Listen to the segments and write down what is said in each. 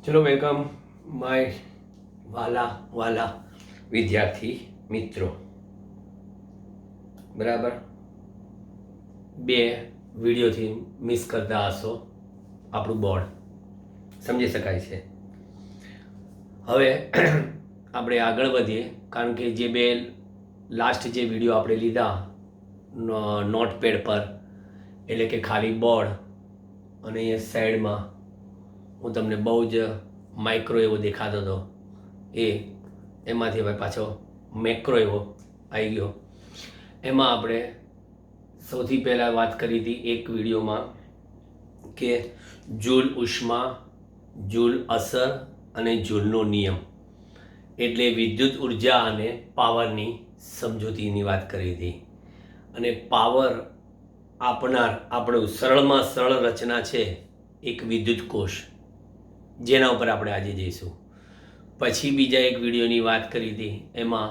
ચલો welcome my વાલા વિદ્યાર્થી મિત્રો. બરાબર, બે વિડીયોથી મિસ કરતા હશો આપણું બોર્ડ, સમજી શકાય છે. હવે આપણે આગળ વધીએ, કારણ કે જે બે લાસ્ટ જે વિડીયો આપણે લીધા નોટપેડ પર, એટલે કે ખાલી બોર્ડ અને એ સાઈડમાં હું તમને બહુ જ માઇક્રો એવો દેખાતો હતો, એમાંથી હવે પાછો મેક્રો એવો આવી ગયો. એમાં આપણે સૌથી પહેલાં વાત કરી હતી એક વિડીયોમાં કે જૂલ ઉષ્મા, જૂલ અસર અને જૂલનો નિયમ, એટલે વિદ્યુત ઉર્જા અને પાવરની સમજૂતીની વાત કરી હતી. અને પાવર આપનાર આપણું સરળમાં સરળ રચના છે એક વિદ્યુત કોષ, જેના ઉપર આપણે આજે જઈશું. પછી બીજા એક વિડીયોની વાત કરી હતી, એમાં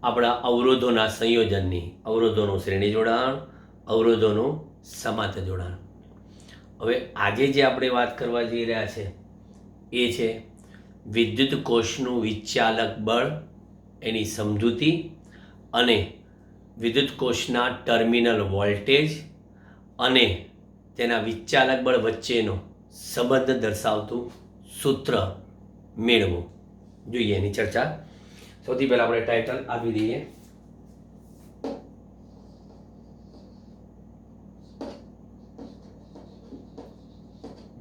આપણા અવરોધોના સંયોજનની, અવરોધોનું શ્રેણી જોડાણ, અવરોધોનું સમાંતર જોડાણ. હવે આજે જે આપણે વાત કરવા જઈ રહ્યા છે એ છે વિદ્યુત કોષનું વિચાલક બળ, એની સમજૂતી અને વિદ્યુત કોષના ટર્મિનલ વોલ્ટેજ અને તેના વિચાલક બળ વચ્ચેનો સંબંધ દર્શાવતું સૂત્ર મેળવો. જોઈએ એની ચર્ચા. સૌથી પહેલા આપણે ટાઇટલ આપી દઈએ,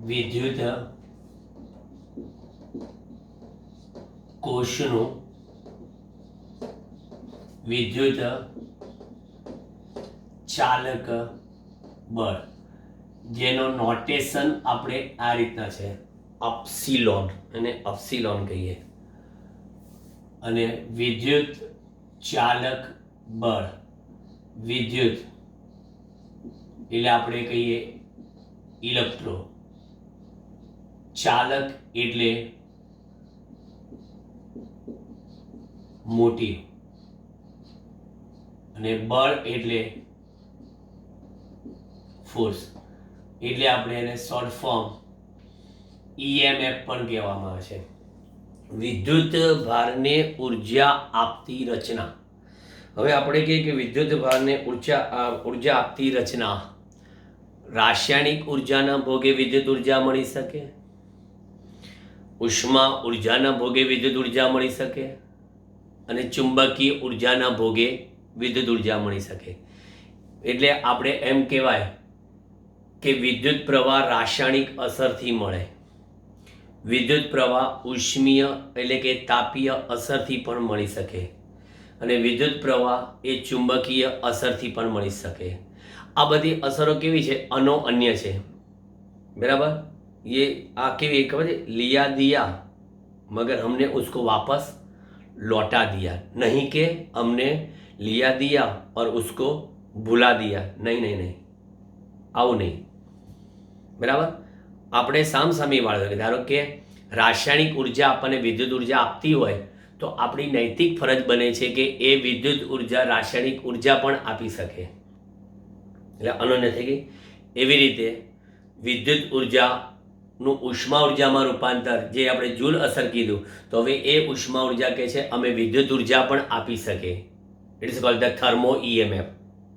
વિદ્યુત કોષનું વિદ્યુત ચાલક બળ, જેનો નોટેશન આપણે આ રીતના છે, અપ્સિલોન, અને અપ્સિલોન કહીએ. અને વિદ્યુત ચાલક બળ, વિદ્યુત એટલે આપણે કહીએ ઇલેક્ટ્રો, ચાલક એટલે મોટિવ, અને બળ એટલે ફોર્સ. એટલે આપણે એને શોર્ટ ફોર્મ EMF પણ કહેવામાં આવે છે. વિદ્યુત ભારને ઉર્જા આપતી રચના. હવે આપણે કહીએ કે વિદ્યુત ભારને ઉર્જા આપતી રચના, રાસાયણિક ઉર્જાના ભોગે વિદ્યુત ઉર્જા મળી શકે, ઉષ્મા ઉર્જાના ભોગે વિદ્યુત ઉર્જા મળી શકે, અને ચુંબકીય ઉર્જાના ભોગે વિદ્યુત ઉર્જા મળી શકે. એટલે આપણે એમ કહેવાય કે વિદ્યુત પ્રવાહ રાસાયણિક અસરથી મળે, વિદ્યુત પ્રવાહ ઉષ્મીય એટલે કે તાપીય અસરથી પણ મળી શકે, અને વિદ્યુત પ્રવાહ એ ચુંબકીય અસરથી પણ મળી શકે. આ બધી અસરો કેવી છે? અન્ય છે. બરાબર, આ કેવી ખબર છે? लिया दिया मगर हमने उसको वापस लौटा दिया, नहीं कि हमने लिया दिया और उसको भुला दिया. નહીં, આવું નહીં. બરાબર, આપણે સામસામી વાળો, ધારો કે રાસાયણિક ઉર્જા આપણને વિદ્યુત ઉર્જા આપતી હોય તો આપણી નૈતિક ફરજ બને છે કે એ વિદ્યુત ઉર્જા રાસાયણિક ઉર્જા પણ આપી શકે, એટલે અનન્ય થઈ ગઈ. એવી રીતે વિદ્યુત ઉર્જાનું ઉષ્મા ઉર્જામાં રૂપાંતર, જે આપણે જૂલ અસર કીધું, તો હવે એ ઉષ્મા ઉર્જા કે છે અમે વિદ્યુત ઉર્જા પણ આપી શકે. It's called the thermo EMF.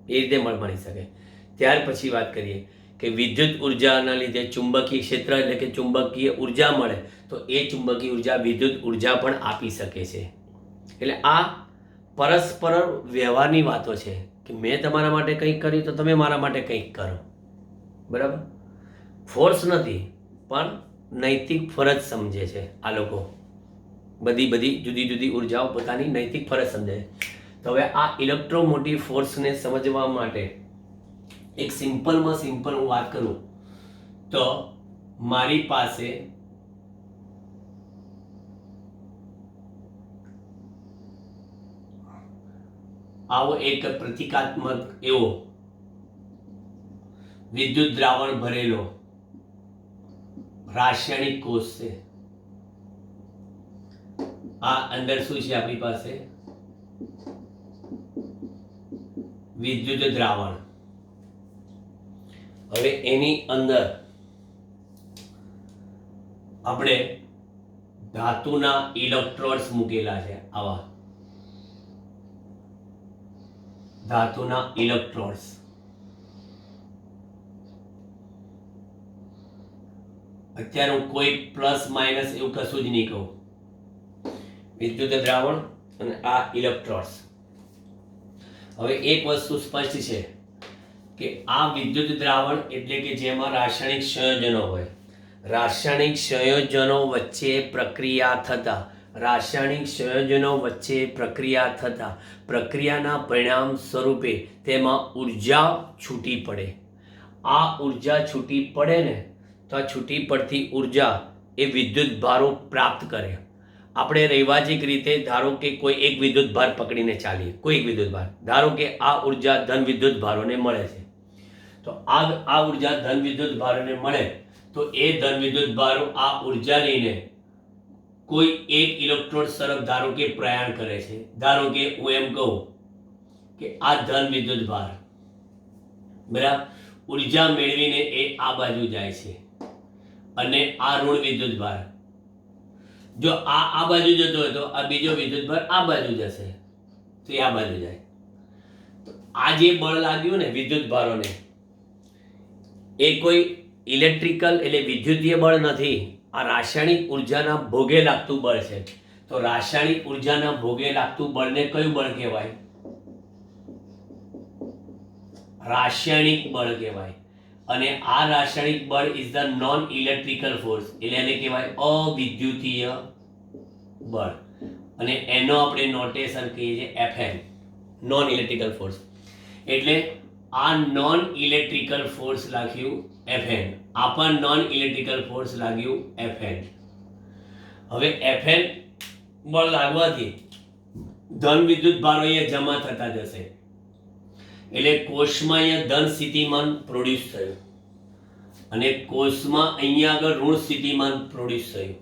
એ રીતે મળી શકે. ત્યાર પછી વાત કરીએ કે વિદ્યુત ઉર્જાના લીધે ચુંબકીય ક્ષેત્ર એટલે કે ચુંબકીય ઉર્જા મળે, તો એ ચુંબકીય ઉર્જા વિદ્યુત ઉર્જા પણ આપી શકે છે. એટલે આ પરસ્પર વ્યવહારની વાતો છે કે મેં તમારા માટે કંઈક કર્યું તો તમે મારા માટે કંઈક કરો. બરાબર, ફોર્સ નથી પણ નૈતિક ફરજ સમજે છે આ લોકો. બધી જુદી જુદી ઉર્જાઓ પોતાની નૈતિક ફરજ સમજે. તો હવે આ ઇલેક્ટ્રોમોટિવ ફોર્સને સમજવા માટે એક સિમ્પલમાં સિમ્પલ હું વાત કરું તો મારી પાસે આવો એક પ્રતિકાત્મક એવો વિદ્યુત દ્રાવણ ભરેલો રાસાયણિક કોષ છે. આ અંદર શું છે આપણી પાસે? વિદ્યુત દ્રાવણ. હવે એની અંદર આપણે ધાતુના ઇલેક્ટ્રોડ્સ મૂકેલા છે, આવા ધાતુના ઇલેક્ટ્રોડ્સ. અત્યારે હું કોઈ પ્લસ માઇનસ એવું કશું જ નહીં કહું. વિદ્યુત દ્રાવણ અને આ ઇલેક્ટ્રોડ્સ. હવે એક વસ્તુ સ્પષ્ટ છે કે આ વિદ્યુત દ્રાવણ એટલે કે જેમાં રાસાયણિક સંયોજનો હોય, રાસાયણિક સંયોજનો વચ્ચે પ્રક્રિયા થતા, રાસાયણિક સંયોજનો વચ્ચે પ્રક્રિયા થતા પ્રક્રિયાના પરિણામ સ્વરૂપે તેમાં ઉર્જા છૂટી પડે. આ ઉર્જા છૂટી પડે ને તો આ છૂટી પડતી ઉર્જા એ વિદ્યુત ભારો પ્રાપ્ત કરે. આપણે રૈવાજિક રીતે ધારો કે કોઈ એક વિદ્યુત ભાર પકડીને ચાલીએ, કોઈ એક વિદ્યુત ભાર, ધારો કે આ ઉર્જા ધન વિદ્યુત ભારોને મળે છે, તો આ ઉર્જા ધન વિદ્યુત ભારોને મળે તો એ ધન વિદ્યુત ભારો આ ઉર્જા લઈને કોઈ એક ઇલેક્ટ્રોડ તરફ ધારો કે પ્રયાણ કરે છે. ધારો કે હું એમ કહું કે આ ધન વિદ્યુત ભાર બરાબર ઉર્જા મેળવીને એ આ બાજુ જાય છે અને આ ઋણ વિદ્યુત ભાર જો આ બાજુ જતો હોય તો આ બીજો વિદ્યુત ભાર આ બાજુ જશે તો એ આ બાજુ જાય. તો આ જે બળ લાગ્યું ને વિદ્યુત ભારોને એ કોઈ ઇલેક્ટ્રિકલ એટલે વિદ્યુતીય બળ નથી, આ રાસાયણિક ઉર્જાના ભોગે લાગતું બળ છે. તો રાસાયણિક ઉર્જાના ભોગે લાગતું બળને કયું બળ કહેવાય? રાસાયણિક બળ કહેવાય. અને આ રાસાયણિક બળ is the non electrical force, એટલે એને કહેવાય અવિદ્યુતીય બળ. અને એનો આપણે નોટેશન કહીએ છીએ Fn, નોન ઇલેક્ટ્રિકલ ફોર્સ. એટલે આ નોન ઇલેક્ટ્રિકલ ફોર્સ લાગ્યું Fn, આ પણ નોન ઇલેક્ટ્રિકલ ફોર્સ લાગ્યું Fn. હવે Fn બળ લાગવાથી ધન વિદ્યુત ભારો અહીંયા જમા થતા જશે, એટલે કોષમાં અહીંયા ધન સ્થિતિમાન પ્રોડ્યુસ થયું અને કોષમાં અહીંયા આગળ ઋણ સ્થિતિમાન પ્રોડ્યુસ થયું.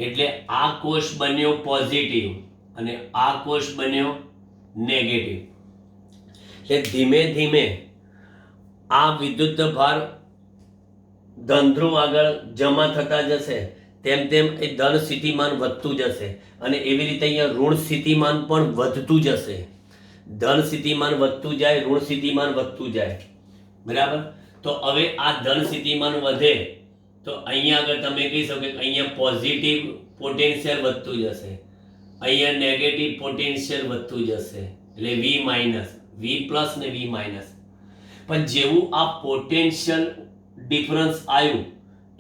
એટલે આ કોષ બન્યો પોઝિટિવ અને આ કોષ બન્યો નેગેટિવ. એટલે ધીમે ધીમે આ વિદ્યુત ભાર ધનધ્રુવ આગળ જમા થતા જશે, તેમ તેમ એ ધન સ્થિતિમાન વધતું જશે અને એવી રીતે અહીંયા ઋણ સ્થિતિમાન પણ વધતું જશે. ધન સ્થિતિમાન વધતું જાય, ઋણ સ્થિતિમાન વધતું જાય, બરાબર. તો હવે આ ધન સ્થિતિમાન વધે તો અહીંયા આગળ તમે કહી શકો કે અહીંયા પોઝિટિવ પોટેન્શિયલ વધતું જશે, અહીંયા નેગેટિવ પોટેન્શિયલ વધતું જશે, એટલે V માઇનસ, V પ્લસ ને V માઇનસ. પણ જેવું આ પોટેન્શિયલ ડિફરન્સ આવ્યું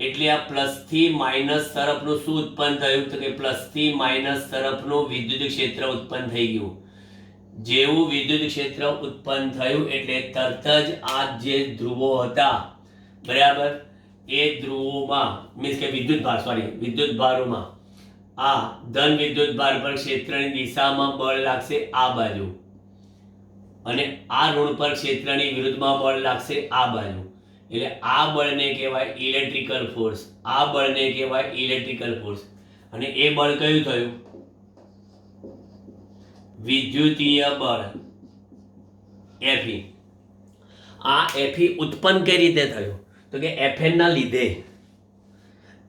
એટલે આ પ્લસ થી માઇનસ તરફનું શું ઉત્પન્ન થયું? તો કે પ્લસ થી માઇનસ તરફનું વિદ્યુત ક્ષેત્ર ઉત્પન્ન થઈ ગયું. જેવું વિદ્યુત ક્ષેત્ર ઉત્પન્ન થયું એટલે તરત જ આ જે ધ્રુવો હતા બરાબર એ ધ્રુવોમાં મીન્સ કે વિદ્યુત ભારોમાં આ ધન વિદ્યુત ભાર પર ક્ષેત્રની દિશામાં બળ લાગશે આ બાજુ અને આ ઋણ પર ક્ષેત્રની વિરુદ્ધમાં બળ લાગશે આ બાજુ. એટલે આ બળને કહેવાય ઇલેક્ટ્રિકલ ફોર્સ, આ બળને કહેવાય ઇલેક્ટ્રિકલ ફોર્સ. અને એ બળ કયું થયું? વિદ્યુતીય બળ Fe. આ Fe ઉત્પન્ન કઈ રીતે થયું? તો કે Fn ના લીધે.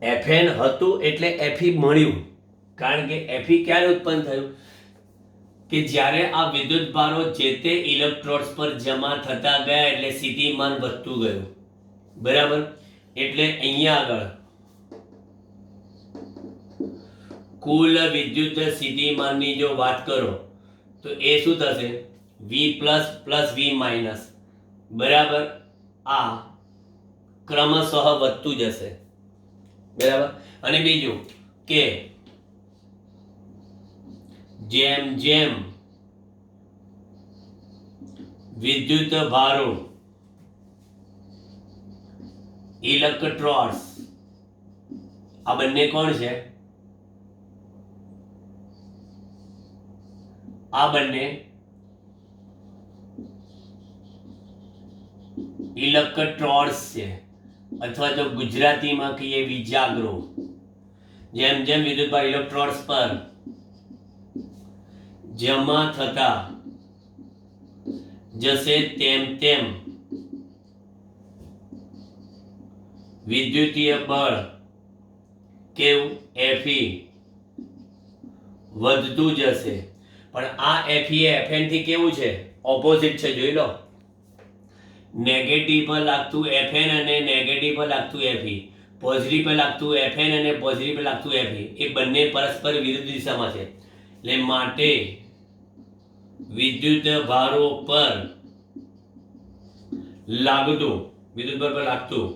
Fn હતું એટલે Fe મળ્યું. કારણ કે Fe ક્યારે ઉત્પન્ન થયું? કે જ્યારે આ વિદ્યુત ભારો જે તે ઇલેક્ટ્રોડ્સ પર જમા થતા ગયા એટલે સ્થિતિમાન વધતું ગયું, બરાબર. એટલે અહીંયા આગળ કુલ વિદ્યુત સ્થિતિમાનની જો વાત કરો તો એ શું થશે? V plus plus V minus બરાબર આ ક્રમશઃ વધતું જશે, બરાબર. અને બીજું કે જેમ જેમ વિદ્યુત ભારો ઇલેક્ટ્રોડ્સ આ બંને કોણ છે? આ બંને ઇલેક્ટ્રોડ્સ છે અથવા તો ગુજરાતીમાં કહીએ વિજાગરો. જેમ જેમ વિદ્યુતભાર ઇલેક્ટ્રોડ્સ પર જમા થતા જશે તેમ તેમ વિદ્યુતીય બળ કેવું? Fe વધતું જશે. પણ આ Fe એ Fn થી કેવું છે? ઓપોઝિટ છે. જોઈ લો, નેગેટિવ પર લાગતું Fn અને નેગેટિવ પર લાગતું Fe, પોઝિટિવ પર લાગતું Fn અને પોઝિટિવ પર લાગતું Fe, એ બંને પરસ્પર વિરુદ્ધ દિશામાં છે. એટલે માટે વિદ્યુત ભારો પર લાગતું, વિદ્યુત ભાર પર લાગતું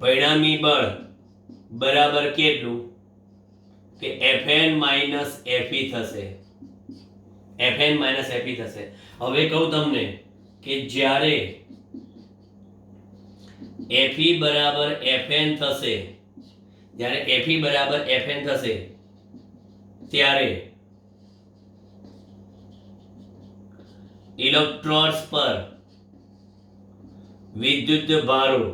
પરિણામી બળ બરાબર કેટલું? કે Fn માઇનસ Fe થશે. Fn માઇનસ Fe થશે. હવે કહું તમને કે જ્યારે Fe બરાબર Fn થશે, જ્યારે Fe બરાબર Fn થશે ત્યારે ઇલેક્ટ્રોડ્સ પર વિદ્યુત ભારો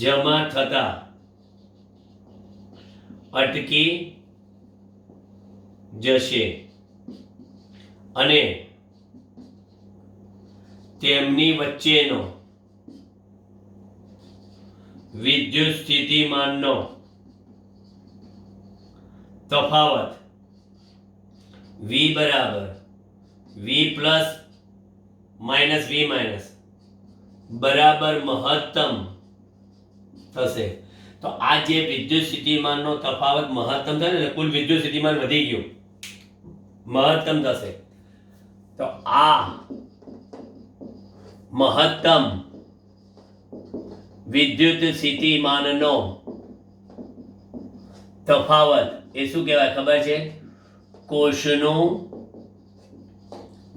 જમા થતા અટકી જશે અને તેમની વચ્ચેનો વિદ્યુત સ્થિતિમાનનો તફાવત V બરાબર V plus minus V minus બરાબર મહત્તમ થશે. તો આ જે વિદ્યુત સ્થિતિમાનનો તફાવત મહત્તમ થાય ને, કુલ વિદ્યુત સ્થિતિમાન વધી ગયું, મહત્તમ થશે. તો આ મહત્તમ વિદ્યુત સ્થિતિમાનનો તફાવત એ શું કહેવાય ખબર છે? કોષનું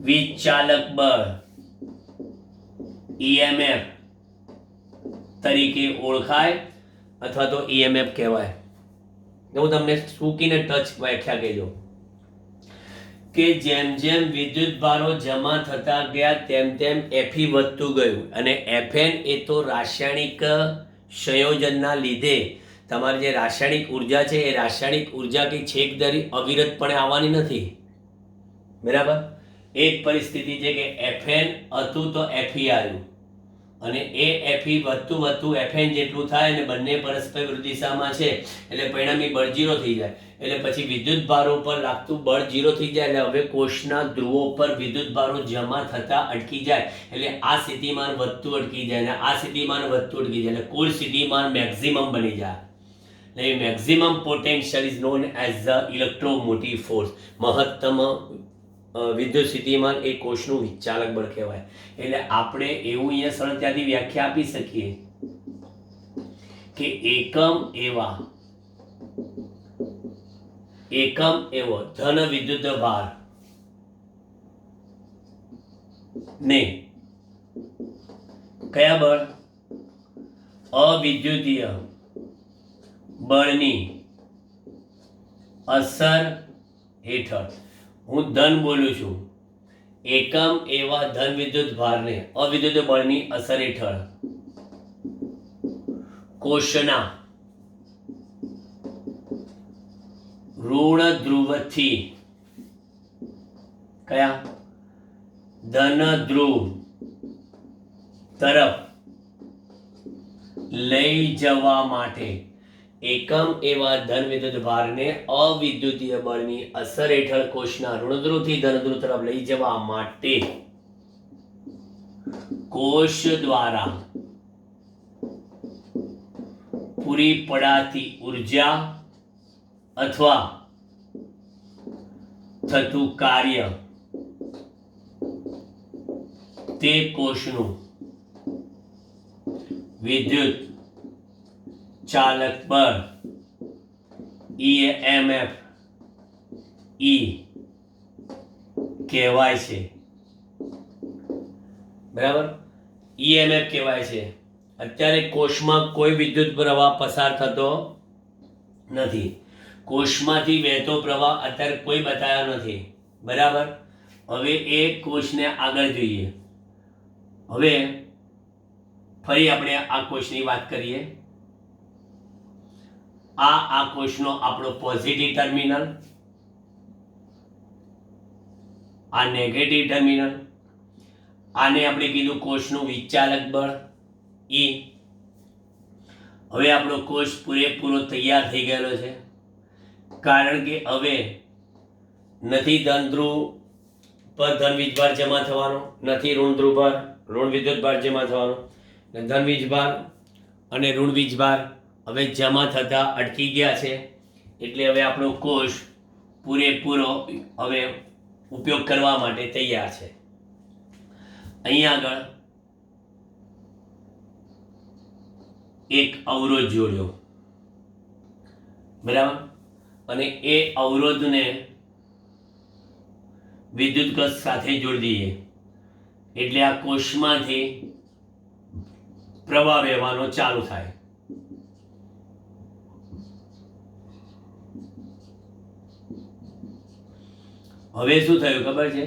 વિચાલક બળ, EMF તરીકે ઓળખાય અથવા તો EMF કહેવાય. હું તમને સૂકીને ટચ વ્યાખ્યા કહેજો કે જેમ જેમ વિદ્યુત ભારો જમા થતા ગયા તેમ તેમ Fe વધતું ગયું, અને Fn એ તો રાસાયણિક સંયોજનના લીધે તમારી જે રાસાયણિક ઉર્જા છે એ રાસાયણિક ઉર્જા કે છેક ધરી અવિરતપણે આવવાની નથી. બરાબર? એક પરિસ્થિતિ છે કે Fn હતું તો Fe આવ્યું, અને એ Fe વધતું વધતું Fn જેટલું થાય અને બંને પરસ્પર વિરુદ્ધ દિશામાં છે એટલે પરિણામી બળ 0 થઈ જાય. એટલે પછી વિદ્યુત ભારો પર લાગતું બળ 0 થઈ જાય. એટલે હવે કોષના ધ્રુવો પર વિદ્યુત ભારો જમા થતા અટકી જાય. એટલે આ સ્થિતિમાન વધતું અટકી જાય અને આ સ્થિતિમાન વધતું અટકી જાય. એટલે કુલ સ્થિતિમાન મેક્સિમમ બની જાય. એટલે maximum potential is known as the electromotive force. મહત્તમ વિદ્યુત સ્થિતિમાન એ કોષનું વિચાલક બળ કહેવાય. એટલે આપણે એવું અહીંયા સરળતાથી વ્યાખ્યા આપી શકીએ કે એકમ એવો ધન વિદ્યુત ભાર ને કયા બળ? અવિદ્યુતીય બળની અસર હેઠળ, હું ધન બોલું છું, એકમ એવા ધન વિદ્યુત ભારને અવિદ્યુત બળની અસર હેઠળ કોષના ઋણ ધ્રુવથી કયા ધન ધ્રુવ તરફ લઈ જવા માટે એકમ એવા ધન વિદ્યુત ભારને અવિદ્યુતીય બળની અસર હેઠળ કોષના ઋણધ્રુવથી ધનધ્રુવ તરફ લઈ જવા માટે કોષ દ્વારા પૂરી પડાતી ઉર્જા અથવા થતું કાર્ય તે કોષનું વિદ્યુત ચાલક બળ EMF કહેવાય છે. બરાબર? EMF કહેવાય છે. અત્યારે કોષમાં કોઈ વિદ્યુત પ્રવાહ પસાર થતો નથી. કોષમાંથી વહેતો પ્રવાહ અત્યારે કોઈ બતાવ્યો નથી. બરાબર? હવે એ કોષને આગળ જોઈએ. હવે ફરી આપણે આ કોષની વાત કરીએ. આ કોષનો આપણો પોઝિટિવ ટર્મિનલ, આ નેગેટિવ ટર્મિનલ. આને આપણે કીધું કોષનું વિચાલક બળ E. હવે આપણો કોષ પૂરેપૂરો તૈયાર થઈ ગયેલો છે, કારણ કે હવે નથી ધન ધ્રુવ પર ધન વીજભાર જમા થવાનો, નથી ઋણ ધ્રુવ પર ઋણ વિદ્યુતભાર જમા થવાનો. ધન વીજભાર અને ઋણ વીજભાર હવે જમા થતા અટકી ગયા છે. એટલે હવે આપણો કોષ પૂરેપૂરો હવે ઉપયોગ કરવા માટે તૈયાર છે. અહીંયા આગળ એક અવરોધ જોડ્યો, બરાબર, અને એ અવરોધને વિદ્યુત સાથે જોડી દઈએ એટલે આ કોષમાંથી પ્રવાહ વહેવાનો ચાલુ થાય. હવે શું થયું ખબર છે?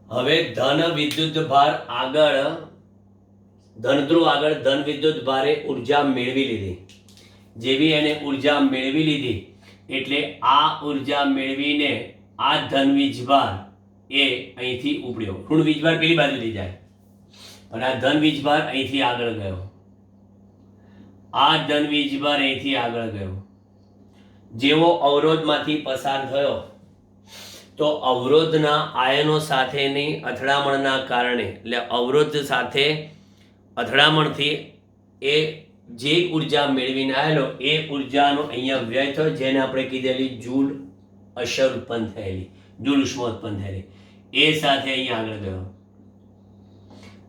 હવે ધન વિદ્યુત ભાર આગળ, ધન ધ્રુવ આગળ ધન વિદ્યુત ભારે ઉર્જા મેળવી લીધી. જેવી એને ઉર્જા મેળવી લીધી એટલે આ ઉર્જા મેળવીને આ ધન વીજભાર એ અહીંથી ઉપડ્યો. ઋણ વીજભાર પેલી બાજુથી જાય, પણ આ ધન વીજભાર અહીંથી આગળ ગયો. આ ધન વીજભાર અહીંથી આગળ ગયો. જેવો અવરોધમાંથી પસાર થયો તો અવરોધના આયનો સાથેની અથડામણના કારણે, એટલે અવરોધ સાથે અથડામણથી એ જે ઉર્જા મેળવીને આવેલો એ ઉર્જાનો અહીંયા વ્યય થયો, જેને આપણે કીધેલી જૂલ અસર ઉત્પન્ન થયેલી, જૂલ ઉષ્મા ઉત્પન્ન થયેલી, એ સાથે અહીંયા આગળ ગયો.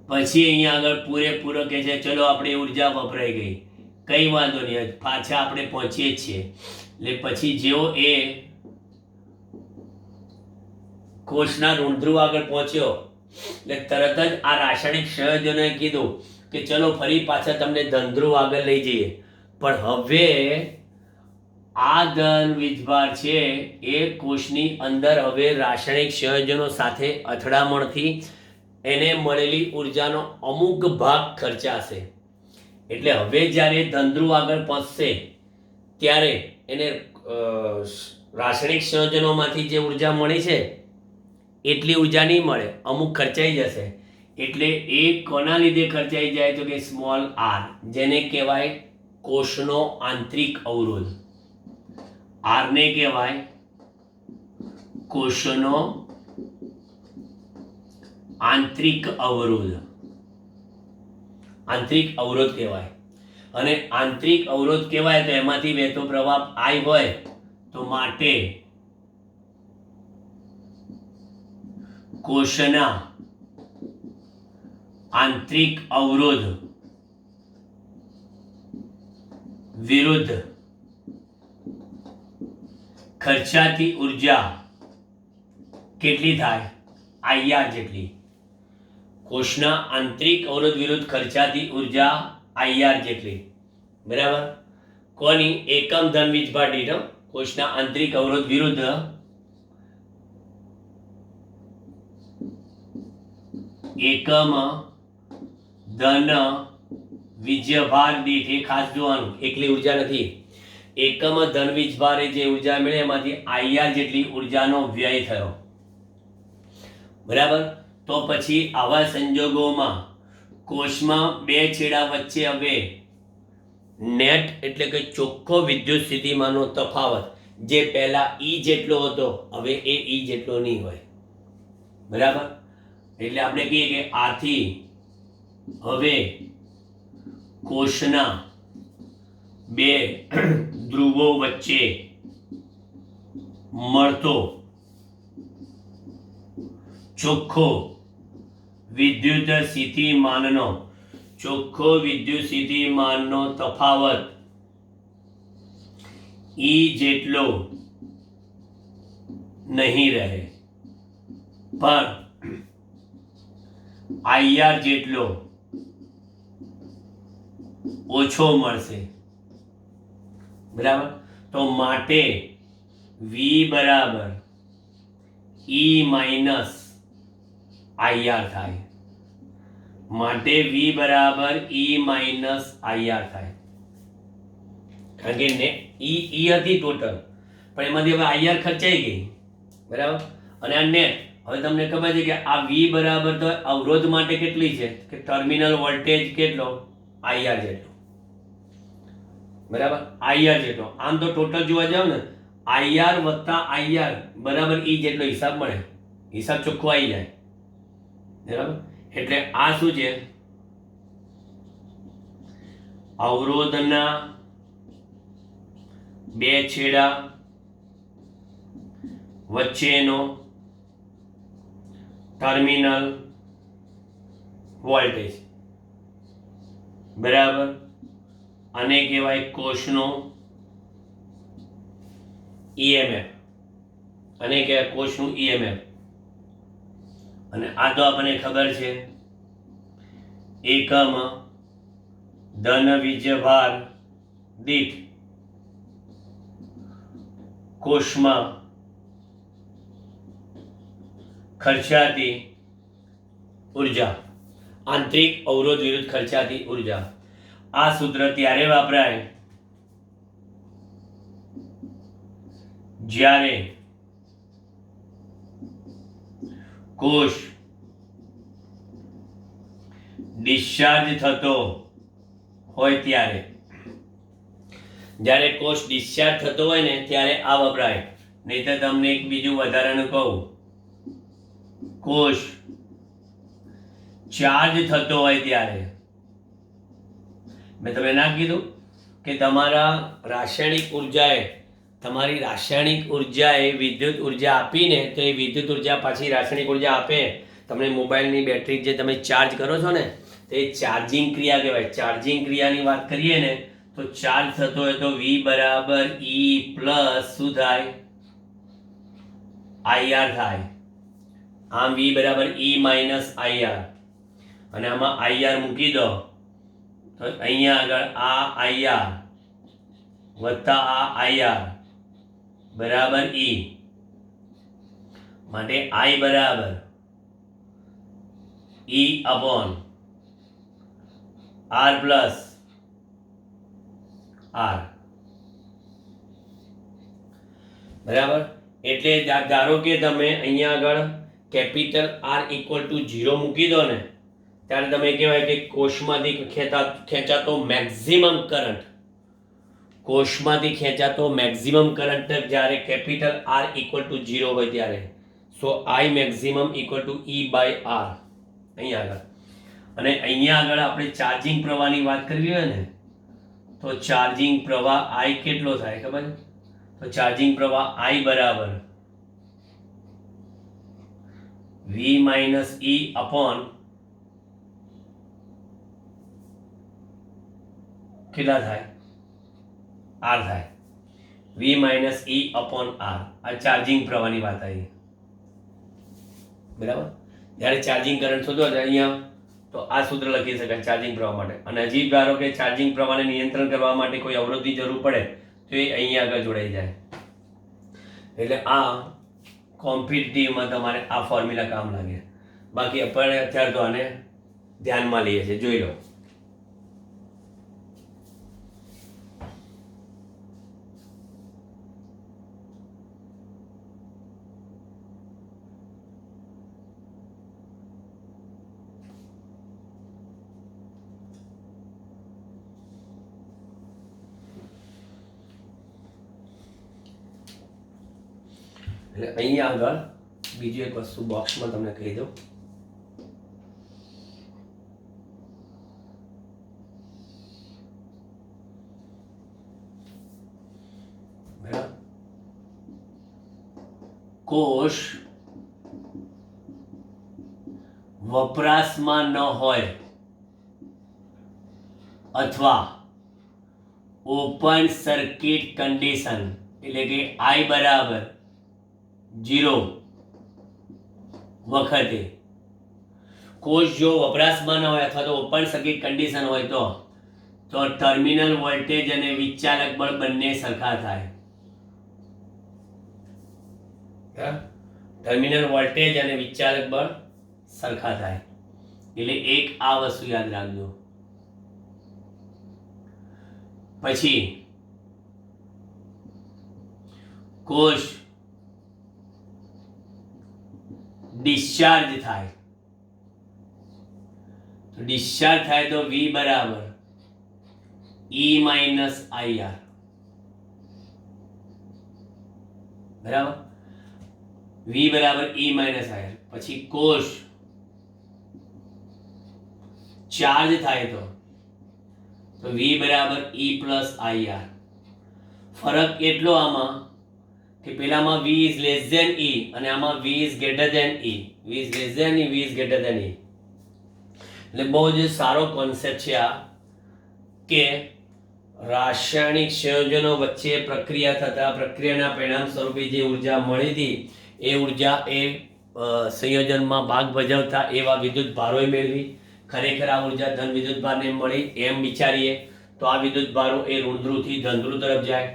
પછી અહીંયા આગળ પૂરેપૂરો કે છે ચલો આપણી ઉર્જા વપરાઈ ગઈ, કંઈ વાંધો નહીં, પાછા આપણે પહોંચીએ જ છીએ. એટલે પછી જેવો એ કોષના ઋણધ્રુવ આગળ પહોંચ્યો એટલે તરત જ આ રાસાયણિક સંયોજનોએ કીધું કે ચલો ફરી પાછા તમને ધનધ્રુવ આગળ લઈ જઈએ. પણ હવે આ ધન વીજભાર છે એ કોષની અંદર હવે રાસાયણિક સંયોજનો સાથે અથડામણથી એને મળેલી ઉર્જાનો અમુક ભાગ ખર્ચાશે. એટલે હવે જ્યારે ધનધ્રુવ આગળ પહોંચશે ત્યારે એને રાસાયણિક સંયોજનોમાંથી જે ઉર્જા મળી છે એટલી ઉર્જા નહીં મળે, અમુક ખર્ચાઈ જશે. એટલે એ કોના લીધે ખર્ચાઈ જાય તો કે સ્મોલ આર, જેને કહેવાય કોષનો આંતરિક અવરોધ. આરને કહેવાય કોષનો આંતરિક અવરોધ. આંતરિક અવરોધ કહેવાય. અને આંતરિક અવરોધ કહેવાય તો એમાંથી વહેતો પ્રવાહ I હોય તો માટે કોષના આંતરિક અવરોધ વિરુદ્ધ ખર્ચાતી ઉર્જા કેટલી થાય? IR જેટલી. કોષના આંતરિક અવરોધ વિરુદ્ધ ખર્ચાતી ઉર્જા IR જેટલી, બરાબર. કોની? એકમ ધન વીજભાર દીઠ. કોષના આંતરિક અવરોધ વિરુદ્ધ એકમ ધન વીજભાર દીઠ. એ ખાસ જોવાનું, એકલી ઉર્જા નથી. એકમ ધન વીજભારે જે ઉર્જા મળે એમાંથી IR જેટલી ઉર્જાનો વ્યય થયો, બરાબર. તો પછી આવા સંજોગોમાં કોષમાં બે છેડા વચ્ચે હવે નેટ એટલે કે ચોખ્ખો વિદ્યુત સ્થિતિમાનનો તફાવત જે પહેલા E જેટલો હતો હવે એ E જેટલો નહીં હોય, બરાબર. એટલે આપણે કહીએ કે આથી હવે કોષના બે ધ્રુવો વચ્ચે મળતો ચોખ્ખો વિદ્યુત સ્થિતિમાનનો તફાવત E જેટલો નહીં રહે, પણ IR જેટલો ઓછો મળશે, બરાબર. તો માટે V બરાબર E માઇનસ IR થાય. માટે V બરાબર E માઇનસ IR થાય. કારણ કે ને E હતી ટોટલ, પણ એમાંથી હવે IR ખર્ચાઈ ગઈ, બરાબર. અને આ નેટ, હવે તમને ખબર છે કે આ V બરાબર તો અવરોધ માટે કેટલી છે કે ટર્મિનલ વોલ્ટેજ કેટલો? IR જેટલો. બરાબર, આઈઆર જેટલો. આમ તો ટોટલ જોવા જાવ ને આઈઆર વત્તા આઈઆર બરાબર ઈ જેટલો હિસાબ મળે. હિસાબ ચોખ્ખો આવી જાય. બરાબર, એટલે આ શું છે? અવરોધના બે છેડા વચ્ચેનો ટર્મિનલ વોલ્ટેજ બરાબર, આને કહેવાય કોષનો ઈએમએફ. આને કહેવાય કોષનું ઈએમએફ. અને આ તો આપણને ખબર છે, એકમ ધન વીજભાર દીઠ કોષમાં ખર્ચાતી ઉર્જા, આંતરિક અવરોધ વિરુદ્ધ ખર્ચાતી ઉર્જા. આ સૂત્ર ત્યારે વપરાય જ્યારે કોષ ડિસ્ચાર્જ થતો હોય ત્યારે. જ્યારે કોષ ડિસ્ચાર્જ થતો હોય ને ત્યારે આ વપરાય. નહીં તો તમને એક બીજું વધારાનું કહું, કોષ ચાર્જ થતો હોય ત્યારે. મેં તમને ના કીધું કે તમારી રાસાયણિક ઉર્જાએ વિદ્યુત ઉર્જા આપીને તો એ વિદ્યુત ઉર્જા પાછી રાસાયણિક ઉર્જા આપે. તમને મોબાઈલની બેટરી જે તમે ચાર્જ કરો છો ને તો એ ચાર્જિંગ ક્રિયા કહેવાય. ચાર્જિંગ ક્રિયાની વાત કરીએ ને તો ચાર્જ થતો હોય તો V બરાબર E પ્લસ શું થાય? IR થાય. આમ V બરાબર E માઇનસ IR, અને આમાં IR મૂકી દો તો અહીંયા આગળ આ IR વત્તા આ IR બરાબર E, માટે I બરાબર E upon R plus R. બરાબર, એટલે ધારો કે તમે અહીંયા આગળ કેપિટલ R ઇક્વલ ટુ 0 મૂકી દો ને ત્યારે તમે કહેવાય કે કોષમાંથી ખેંચાતો મેક્સિમમ કરંટ, જ્યારે કેપિટલ R ઇક્વલ ટુ 0 હોય ત્યારે. So I maximum equal to E by R અહીંયા આગળ. અને અહીંયા આગળ આપણે ચાર્જિંગ પ્રવાહની વાત કરવી હોય ને તો ચાર્જિંગ પ્રવાહ I કેટલો થાય ખબર છે? તો ચાર્જિંગ પ્રવાહ I બરાબર V માઇનસ E અપોન કેટલા થાય? R થાય. V minus E upon R. આ ચાર્જિંગ પ્રવાહની વાત આવી. બરાબર, જ્યારે ચાર્જિંગ કરંટ શોધો અહીંયા તો આ સૂત્ર લખી શકાય ચાર્જિંગ પ્રવાહ માટે. અને હજી ધારો કે ચાર્જિંગ પ્રવાહને નિયંત્રણ કરવા માટે કોઈ અવરોધની જરૂર પડે તો એ અહીંયા આગળ જોડાઈ જાય. એટલે આ કોમ્પિટિટિવમાં તમારે આ ફોર્મ્યુલા કામ લાગે. બાકી આપણે અત્યારે તો આને ધ્યાનમાં લઈએ છીએ, જોઈ લો. એટલે અહીંયા આગળ બીજી એક વસ્તુ બોક્સમાં તમને કહી દઉં. બરાબર, કોષ વપરાશમાં ન હોય અથવા ઓપન સર્કિટ કન્ડિશન એટલે કે I બરાબર 0 વખતે કોષ જો વપરાશમાં ન હોય અથવા તો ઓપન સર્કિટ કન્ડિશન હોય તો ટર્મિનલ વોલ્ટેજ અને વિચાલક બળ બંને સરખા થાય. ટર્મિનલ વોલ્ટેજ અને વિચાલક બળ સરખા થાય. એટલે એક આ વસ્તુ યાદ રાખજો. પછી કોષ ડિસ્ચાર્જ થાય તો V બરાબર ઈ માઇનસ આઈઆર, બરાબર, વી બરાબર ઈ માઇનસ આઈઆર. પછી કોષ ચાર્જ થાય તો વી બરાબર ઈ પ્લસ આઈઆર. ફરક એટલો આમાં કે પેલામાં v is less than e અને આમાં v is greater than e. v is less than e, v is greater than e. એટલે બહુ જ સારો કોન્સેપ્ટ છે આ, કે રાસાયણિક સંયોજનો વચ્ચે પ્રક્રિયા થતા પ્રક્રિયાના પરિણામ સ્વરૂપે જે ઉર્જા મળી હતી એ ઉર્જા એ સંયોજનમાં ભાગ ભજવતા એવા વિદ્યુત ભારોએ મેળવી. ખરેખર આ ઉર્જા ધન વિદ્યુત ભારને મળી એમ વિચારીએ તો આ વિદ્યુત ભારો એ ઋણધ્રુવથી ધનધ્રુવ તરફ જાય.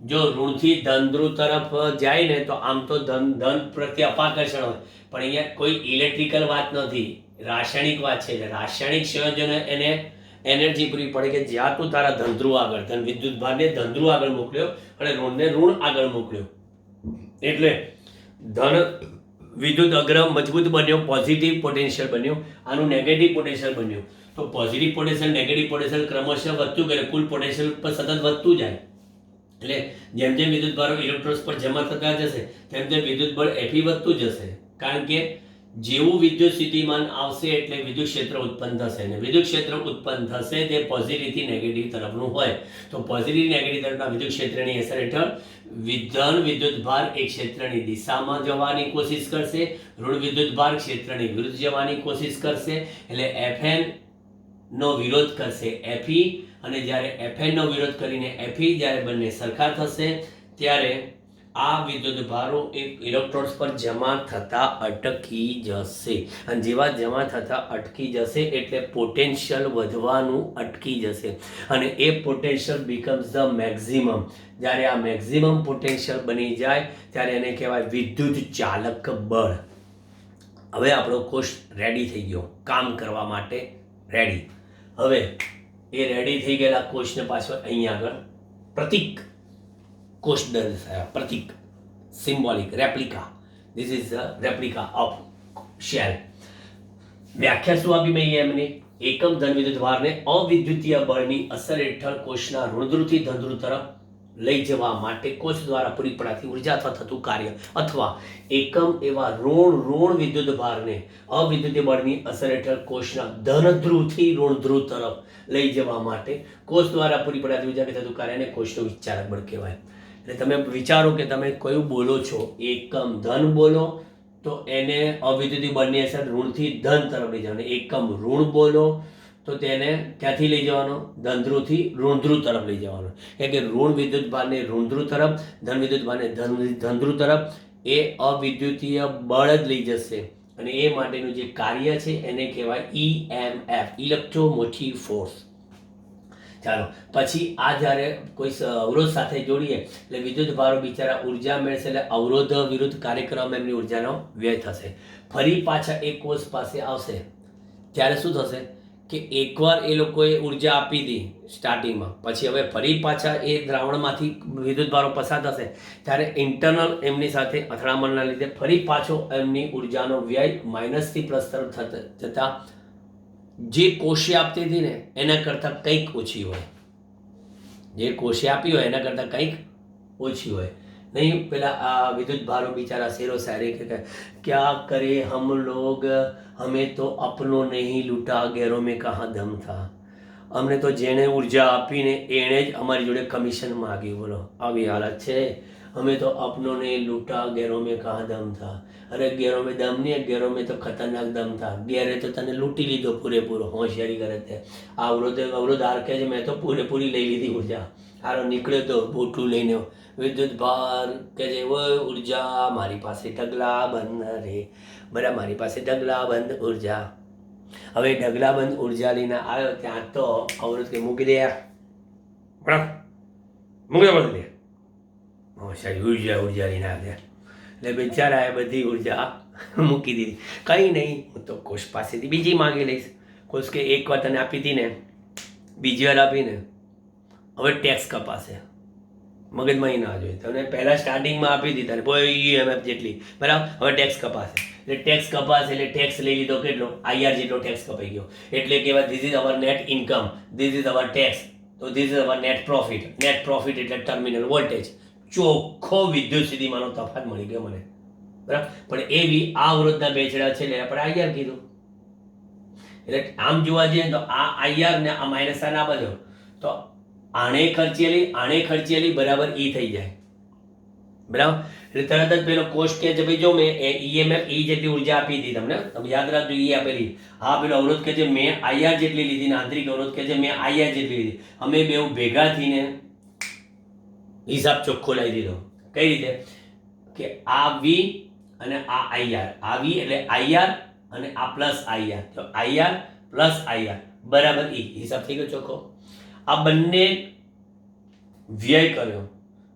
જો ઋણથી ધનધ્રુવ તરફ જાય ને તો આમ તો ધન પ્રત્યે અપાકર્ષણ હોય, પણ અહીંયા કોઈ ઇલેક્ટ્રિકલ વાત નથી, રાસાયણિક વાત છે. રાસાયણિક સંયોજનો એને એનર્જી પૂરી પડે કે જ્યાં તું તારા ધનધ્રુવ આગળ, ધન વિદ્યુત ભારને ધનધ્રુવ આગળ મોકલ્યો અને ઋણને ઋણ આગળ મોકલ્યો, એટલે ધન વિદ્યુત અગ્ર મજબૂત બન્યો, પોઝિટિવ પોટેન્શિયલ બન્યો, આનું નેગેટિવ પોટેન્શિયલ બન્યું. તો પોઝિટિવ પોટેન્શિયલ નેગેટિવ પોટેન્શિયલ ક્રમશઃ વધતું ગયું, કુલ પોટેન્શિયલ પર સતત વધતું જાય. એટલે જેમ જેમ વિદ્યુત ભારો ઇલેક્ટ્રોન્સ પર જમા થતા જશે તેમ તેમ વિદ્યુત બળ એફી વધતું જશે. કારણ કે જેવું વિદ્યુત સ્થિતિમાન આવશે એટલે વિદ્યુત ક્ષેત્ર ઉત્પન્ન થશે, અને વિદ્યુત ક્ષેત્ર ઉત્પન્ન થશે તે પોઝિટિવથી નેગેટિવ તરફનું હોય. તો પોઝિટિવ નેગેટિવ તરફના વિદ્યુત ક્ષેત્રની અસર હેઠળ ધન વિદ્યુત ભાર એ ક્ષેત્રની દિશામાં જવાની કોશિશ કરશે, ઋણ વિદ્યુત ભાર ક્ષેત્રની વિરુદ્ધ જવાની કોશિશ કરશે. એટલે Fn નો વિરોધ કરશે Fe, અને જ્યારે Fn નો વિરોધ કરીને Fe જ્યારે બંને સરખા થશે ત્યારે આ વિદ્યુત ભારો એક ઇલેક્ટ્રોન્સ પર જમા થતા અટકી જશે, અને જેવા જમા થતા અટકી જશે એટલે પોટેન્શિયલ વધવાનું અટકી જશે, અને એ પોટેન્શિયલ બીકમ્સ ધ મેક્સિમમ. જ્યારે આ મેક્સિમમ પોટેન્શિયલ બની જાય ત્યારે એને કહેવાય વિદ્યુત ચાલક બળ. હવે આપણો કોષ રેડી થઈ ગયો, કામ કરવા માટે રેડી. હવે એ રેડી થઈ ગયેલા કોષને પાછો અહીં આગળ પ્રતીક કોષ દર્શાવ્યા, પ્રતીક, symbolic, replica. This is the replica of cell. વ્યાખ્યા શું આપી મેં એમની? એકમ ધન વિદ્યુત ભારને અવિદ્યુતીય બળની અસર હેઠળ કોષના ઋણધ્રુવથી ધનધ્રુવ તરફ લઈ જવા માટે કોષ દ્વારા પૂરી પડાતી ઉર્જા અથવા થતું કાર્ય, અથવા એકમ એવા ઋણ વિદ્યુત ભારને અવિદ્યુતીય બળની અસર હેઠળ કોષના ધનધ્રુવથી ઋણધ્રુવ તરફ લઈ જવા માટે કોષ દ્વારા પૂરી પડાતી ઉર્જા કે થતું કાર્યને કોષનું વિચારક બળ કહેવાય. એટલે તમે વિચારો કે તમે કયું બોલો છો, એકમ ધન બોલો તો એને અવિદ્યુતીય બળની અસર ઋણથી ધન તરફ લઈ જવાનું. એકમ ઋણ બોલો તો તેને ક્યાંથી લઈ જવાનો? ધનધ્રુવથી ઋણધ્રુવ તરફ લઈ જવાનો. એટલે કે ઋણ વિદ્યુત ભારને ઋણધ્રુવ તરફ, ધન વિદ્યુત ભારને ધનધ્રુવ તરફ એ અવિદ્યુતીય બળ જ લઈ જશે, અને એ માટેનું જે કાર્ય છે એને કહેવાય EMF, ઇલેક્ટ્રોમોટિવ ફોર્સ. ચાલો પછી આ જ્યારે કોઈ અવરોધ સાથે જોડીએ એટલે વિદ્યુત ભારો બિચારા ઉર્જા મેળશે, એટલે અવરોધ વિરુદ્ધ કાર્યક્રમ એમની ઉર્જાનો વ્યય થશે. ફરી પાછા એ કોષ પાસે આવશે ત્યારે શું થશે કે એકવાર એ લોકોએ ઉર્જા આપી હતી સ્ટાર્ટિંગમાં, પછી હવે ફરી પાછા એ દ્રાવણમાંથી વિદ્યુત ભારો પસાર થશે ત્યારે ઇન્ટરનલ એમની સાથે અથડામણના લીધે ફરી પાછો એમની ઉર્જાનો વ્યય માઇનસથી પ્લસ તરફ જતા જે કોષે આપતી હતી ને એના કરતાં કંઈક ઓછી હોય, જે કોષે આપી હોય એના કરતાં કંઈક ઓછી હોય. नहीं પેલા વિદ્યુત ભારો બિચારા શેરો શાયરી કે क्या करे हम लोग, हमें तो अपनों ने ही लूटा, गैरों में कहाँ दम था. અમને તો જેણે ઉર્જા આપીને એણે જ અમારી જોડે કમિશન માગ્યું. બોલો આવી હાલત છે. हमें तो अपनों ने लूटा, गैरों में कहाँ दम था. अरे गैरों में दम नहीं, गैरों में तो खतरनाक दम था. गैरे तो तने लूटी લીધો પૂરેપૂરો. હોશિયારી કરે તે અવરોધ હાર કે મેં તો પૂરેપૂરી લઈ લીધી ઉર્જા. હારો નીકળ્યો તો બોટલું લઈને વિદ્યુત ભાર કે જે ઉર્જા મારી પાસે ઢગલા બંધ રે, બરાબર મારી પાસે ઢગલા બંધ ઉર્જા. હવે ઢગલાબંધ ઉર્જા લઈને આવ્યો ત્યાં તો અવરોધ કે મૂકી દે, બરાબર મૂકી દે બધું. સારી ઉર્જા લઈને આવ્યા એટલે બિચારાએ બધી ઉર્જા મૂકી દીધી. કંઈ નહીં, હું તો કોષ પાસેથી બીજી માગી લઈશ. કોષ કે એક વાર તને આપી હતી ને, બીજી વાર આપીને હવે ટેક્સ કપાશે. મગજમાં ના જોઈએ, તમને પહેલાં સ્ટાર્ટિંગમાં આપી દીધી તારે EMF જેટલી, બરાબર હવે ટેક્સ કપાશે. એટલે ટેક્સ કપાશે એટલે ટેક્સ લઈ લીધો કેટલો? IR જેટલો ટેક્સ કપાઈ ગયો. એટલે કહેવાય this is our net income, this is our tax. તો this is our net profit. Net profit એટલે ટર્મિનલ વોલ્ટેજ. ચોખ્ખો વિદ્યુત સ્થિતિમાંનો તફાત મળી ગયો મને, બરાબર. પણ એવી આ અવરોધના બે છેડા છે એટલે આપણે આઈઆર કીધું. એટલે આમ જોવા જઈએ તો આ આઈઆર ને આ માઇનસ આ ના બાજુ તો આણે ખર્ચેલી બરાબર ઈ થઈ જાય, બરાબર. એટલે તરત જ પેલો કોષ કે છે ભાઈ જો મેં ઈએમએફ ઈ જેટલી ઉર્જા આપી હતી તમને, તમે યાદ રાખજો ઈ આપેલી. હા પેલો અવરોધ કે છે મેં આઈઆર જેટલી લીધી ને આંતરિક અવરોધ કે છે મેં આઈઆર જેટલી લીધી. અમે બેઉ ભેગા થઈને હિસાબ ચોખ્ખો લાવી દીધો. કઈ રીતે કે આ વી અને આ આઈઆર, આ વી એટલે આઈઆર અને આ પ્લસ આઈઆર, તો આઈઆર પ્લસ આઈઆર બરાબર ઈ. હિસાબ થઈ ગયો ચોખ્ખો. આ બંને વ્યય કર્યો,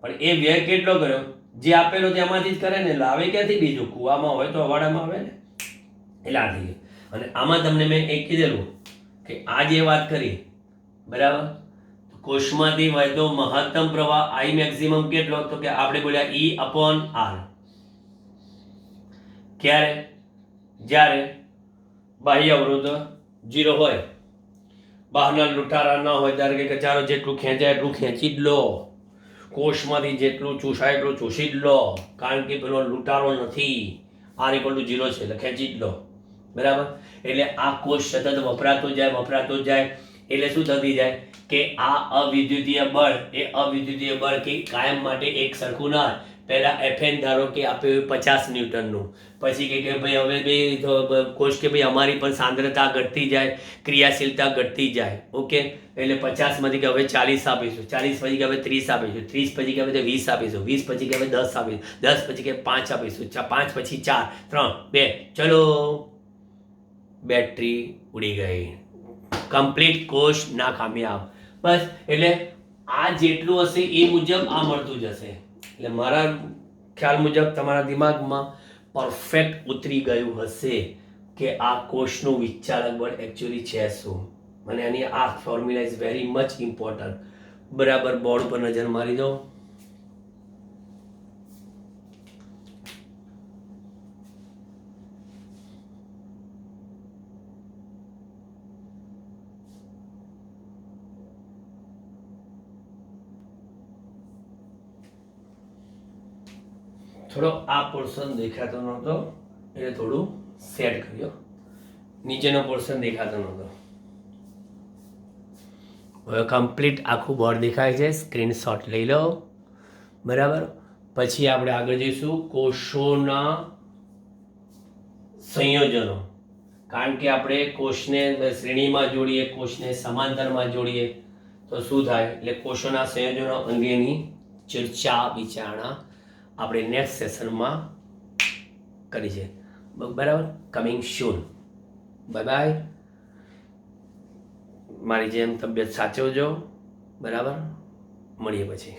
પણ એ વ્યય કેટલો કર્યો? જે આપેલો તેમાંથી જ કરે ને, લાવે ક્યાંથી બીજું? કુવામાં હોય તો અવાડામાં આવે ને, એટલે આ થઈ ગયું. અને આમાં તમને મેં એક કીધેલું કે આ જે વાત કરી, બરાબર, કોષમાંથી વહેતો મહત્તમ પ્રવાહ આઈ મેક્સિમમ કેટલો? તો કે આપણે બોલ્યા ઈ અપોન આર. ક્યારે? જ્યારે બાહ્ય અવરોધ 0 હોય, બહારના લૂંટારા ન હોય, ત્યારે કે ચાલો જેટલું ખેંચાય એટલું ખેંચી જ લો, કોષમાંથી જેટલું ચૂસાય એટલું ચૂસી જ લો, કારણ કે પેલો લૂંટારો નથી, આર ઇક્વલ ટુ 0 છે એટલે ખેંચી જ લો, બરાબર. એટલે આ કોષ સતત વપરાતો જાય એટલે શું થતી જાય કે આ અવિદ્યુતીય બળ કે કાયમ માટે એક સરખું ના. પહેલા એફએન ધારો કે આપ્યું 50 ન્યૂટનનું, પછી કે ભાઈ હવે બે કોષ કે ભાઈ અમારી પણ સાંદ્રતા ઘટતી જાય, ક્રિયાશીલતા ઘટતી જાય, ઓકે. એટલે 50 માંથી કે હવે 40 આપીશું, 40 પછી કે હવે 30 આપીશું, 30 પછી કે હવે 20 આપીશું, 20 પછી કે હવે 10 આપીશું, 10 પછી કે 5 આપીશું, 5 પછી 4 3 2 ચલો બેટરી ઉડી ગઈ, કમ્પ્લીટ કોષ ના કામયાબ. બસ એટલે આ જેટલું હશે એ મુજબ આ મળતું જશે. એટલે મારા ખ્યાલ મુજબ તમારા દિમાગમાં પરફેક્ટ ઉતરી ગયું હશે કે આ કોષનું વિચાલક બળ એકચ્યુઅલી છે શું. અને આની આ formula is very much important. બરાબર, બોર્ડ પર નજર મારી દો. થોડો આ પોર્શન દેખાતો નહોતો એટલે થોડું સેટ કર્યો. નીચેનો પોર્શન દેખાતો નહોતો. હવે કમ્પ્લીટ આખું બોર્ડ દેખાય છે, સ્ક્રીનશોટ લઈ લો, બરાબર. પછી આપણે આગળ જઈશું કોષોના સંયોજનો. કારણ કે આપણે કોષને શ્રેણીમાં જોડીએ, કોષને સમાંતરમાં જોડીએ તો શું થાય, એટલે કોષોના સંયોજનો અંગેની ચર્ચા વિચારણા આપણે નેક્સ્ટ સેશનમાં કરી છે, બરાબર. કમિંગ સૂન. Bye bye. મારી જેમ તબિયત સાચવજો, બરાબર. મળીએ પછી.